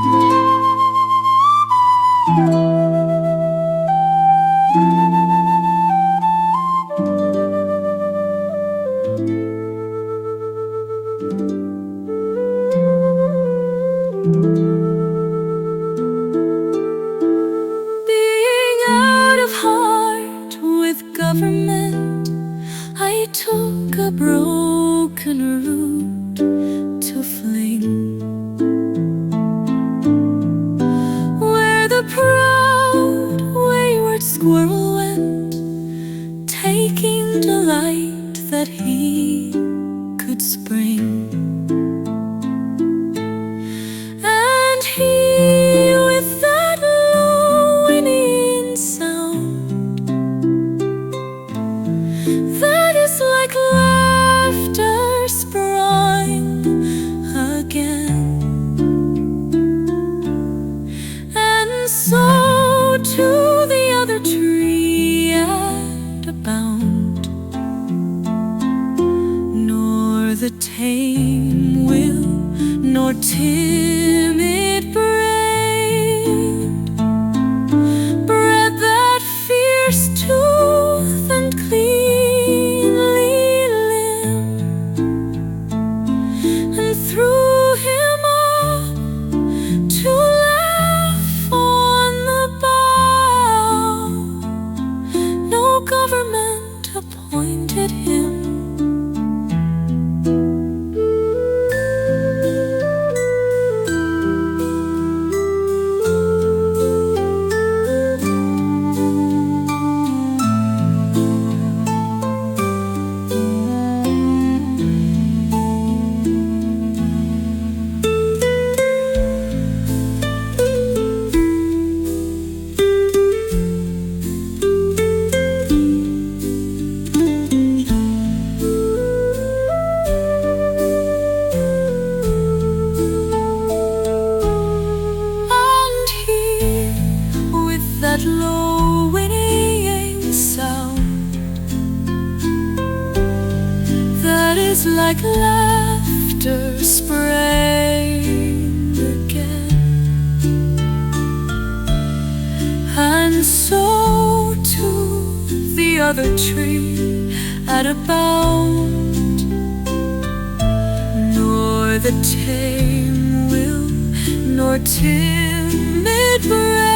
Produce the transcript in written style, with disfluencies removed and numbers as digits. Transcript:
Being out of heart with government, I took a broken route to fling, where the proud wayward squirrel went, taking delight that he could spring. And he, with that low whinnying sound that is like laughter sprung again, and so to the other tree at a bound, nor the tame will nor timid brain bred that fierce tooth and cleanly limb, and threw him up to laugh on the bough. No government appointed him. That low whinnying sound that is like laughter sprang again, and so to the other tree at a bound, nor the tame will nor timid brain